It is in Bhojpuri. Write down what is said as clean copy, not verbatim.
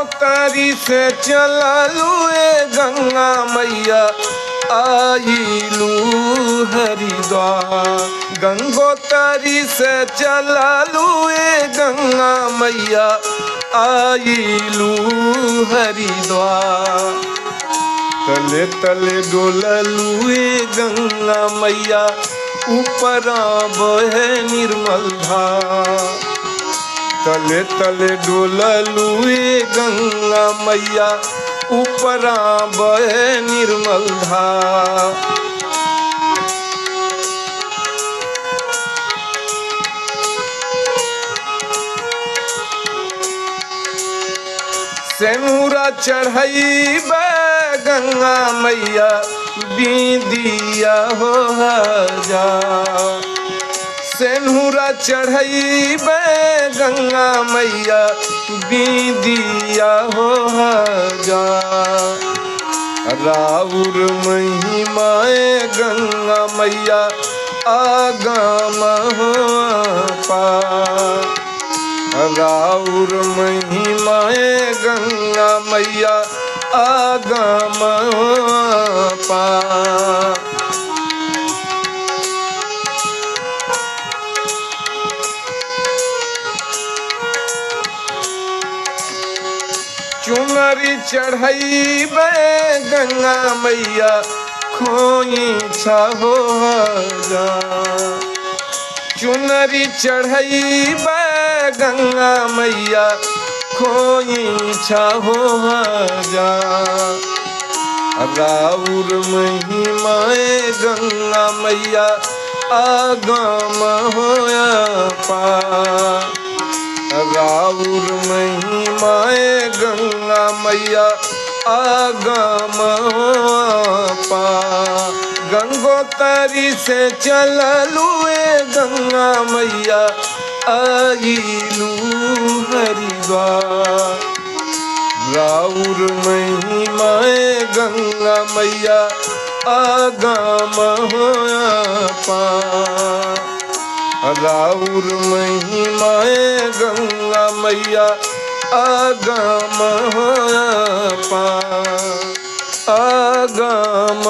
गंगोत्री से चललू ए गंगा मैया आइलू हरिद्वार। गंगोत्री से चललू ए गंगा मैया आइलू हरिद्वार। तले तले डोललू ए गंगा मैया ऊपरा बहे निर्मल धार। तले तले डोललू ए गंगा मैया ऊपरा बहे निर्मल धार। सेनुरा चढ़ैबे गंगा मैया बिंदिया हो हजार। सेनुरा चढ़ैबे गंगा मैया बिंदिया हो हजार। राउर महिमाए गंगा मैया आगम हो पार। राउर महिमाए गंगा मैया आगम पार। चुनरी चढ़ैबे गंगा मैया खोइछा हो हजार। चुनरी चढ़ैबे गंगा मैया खोइछा हो हजार। राउर महिमाए गंगा मैया आगम होया पार। राउर महिमाए गंगा मैया आगम पार। गंगोत्री से चललू ए गंगा मैया आइलू हरिद्वार। राउर महिमाए गंगा मैया आगम होया पार। राउर महिमाए गंगा मैया आगम होया पार। आगम